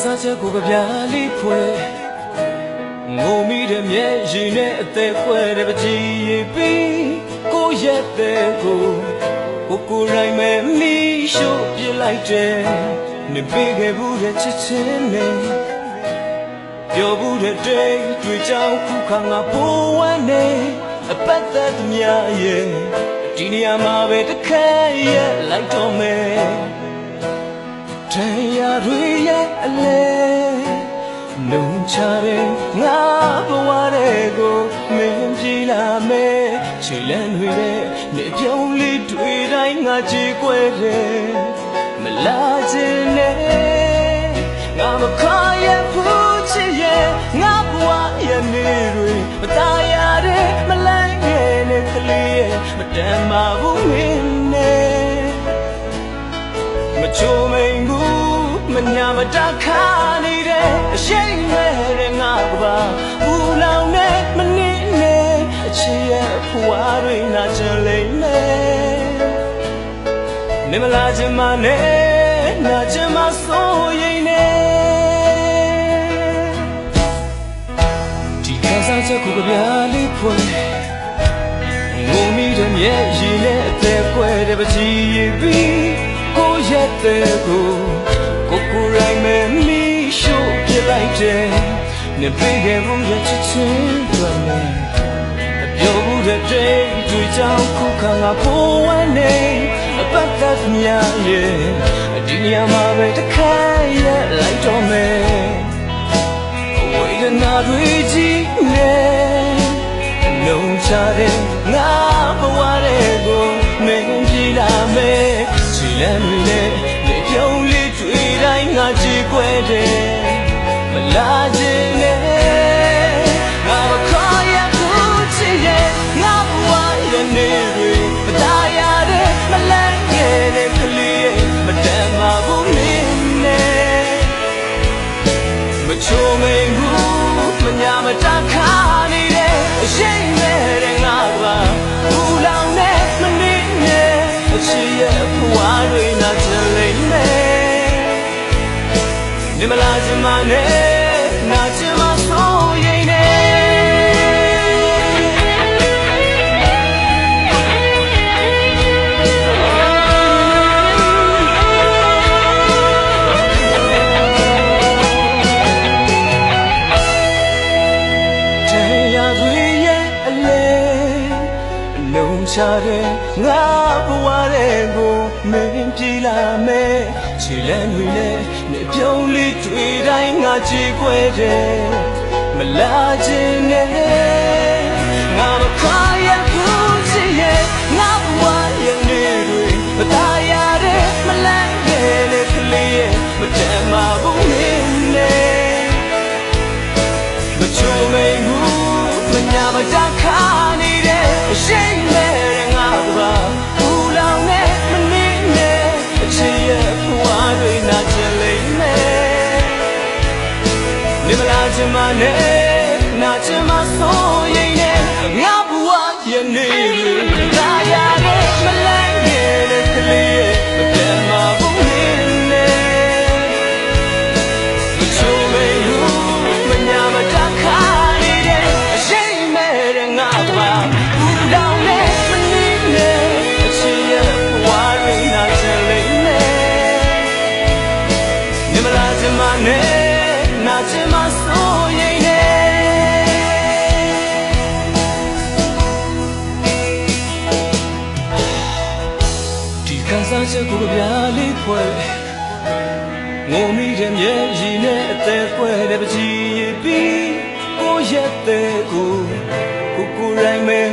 စားချက်ကိုကြပြလေးဖွဲ့ငုံမိတဲ့မျက်ရည်နဲ့အသက်ခွဲတဲ့ပကြီးရပြီးကိုရဲ့တဲ့ကိုရိုင်းမဲ့မီးရှို့ပြလိုက်တယ်နေပေးခဲ့ဘူးတဲ့ချစ်ချင်းနဲ့ပြောဘူးတဲ့တွေ့ကြောင်ခုခါငါဖိုးဝမ်းနေအပတ်သက်သူများရဲ့ဒီနေရာမှာပဲတစ်ခါရဲ့လိုက်တော့မယ်ထင်ရတွေရဲ့အလဲလုံချတဲ့ငါဘဝတွေကိုမင်းကြည့်လာမယ်ခြေလမ်းတွေနဲ့နေပြုံးလေးတွေတိုင်းငါကြည့်ွယ်တယ်မလာခြင်းနဲ့ငါမခါရဘူးချစ်ရဲ့ငါဘဝရဲ့နေတွေမตายရတဲ့မလိုက်ငယ်နဲ့ကလေးရဲ့မတန်ပါဘူးမင်းနဲ့မချိုးမိန်ဘူးမညာမတခါနေတဲ့အရှိန်မဲ့တဲ့ငါကပါဘူးလောင်နဲ့မနစ်နဲ့အချစ်ရဲ့ဖွာတွေနာချင်လိမ့်မယ်နေမလာချင်မနဲ့နာချင်မဆိုရင်နဲ့ဒီခန်းစားချက်ကိုကြပြလေးဖွင့်ငုံမိတဲ့မျက်ရည်နဲ့အသက်ကွယ်တဲ့ပကြီးရပြီးကိုရဲ့တဲ့ကိုရိုင်းမဲ့မီးရှို့ပြလိုက်တယ်နေပေးခဲ့ဘူးရဲ့ချစ်ချင်းတွေနဲ့ပြောဘူးတဲ့တွေ့ကြောင်ခုခါငါဖိုးဝမ်းနေအပတ်သက်များရဲ့ဒီနေရာမှာပဲတစ်ခါရဲ့လိုက်တော့မယ်ဝေဒနာတွေကြီးနဲ့လုံချတဲ့ငါဘဝတွေကိုမင်းကြည့်လာမယ်ခြေလမ်းတွေနဲ့နေပြုံးလေးတွေ့တိုင်းငါကြည့်ွယ်တယ်မလာခြင်းနဲ့ငါမခါရဘူးချစ်ရဲ့ငါဘဝရဲ့နေတွေမตายရတဲ့မလန့်ငယ်တဲ့ကလေးရဲ့မတန်ပါဘူးမင်းနဲ့မချိုးမိန်ဘူးမညာမတခါနေတဲ့အရှိန်မဲ့တဲ့ငါကပါဘူးလောင်နဲ့မနစ်နဲ့အချစ်ရဲ့ဖွာတွေနာချင်လိမ့်မယ်နေမလာချင်မနဲ့နာချင်မဆိုရင်နဲ့ချတဲ့ငါဘဝတွေကိုမင်းပြေလာမယ်ခြေလမ်းတွေနဲ့နေပြုံးလေးတွေ့တိုင်းငါကြည့်ွယ်တယ်မလာခြင်းနဲ့ငါမခါရဘူးချစ်ရဲ့ငါဘဝရဲ့နေတွေမตายရတဲ့မလန့်ငယ်တဲ့ကလေးရဲ့မတန်ပါဘူးမင်းနဲ့မချိုးမိန်ဘူးမညာမတခါနေတဲ့အရှိန်မဲ့ဘူးလောင်နဲ့မနစ်နဲ့အချစ်ရဲ့ဖွာတွေနာချင်လိမ့်မယ်နေမလာချင်မနဲ့နာချင်မဆိုရင်နဲ့ငါဘဝရဲ့နေတွေตายရတဲ့မလန့်ငယ်တဲ့ကလေးရဲ့မပြန်မှာဘူးမင်းနဲ့မချိုးမိန်ဘူးမညာမတခါနေတဲ့အရှိန်မဲ့တဲ့ငါကပါဘူးလောင်နဲ့နဲ့နာချင်မဆိုရင်နဲ့ဒီခန်းစားချက်ကိုကြပြလေးဖွဲ့ငုံမိတဲ့မျက်ရည်နဲ့အသက်ကွယ်တဲ့ပကြီးရပြီးကိုရဲ့တဲ့ကိုရိုင်းမဲ့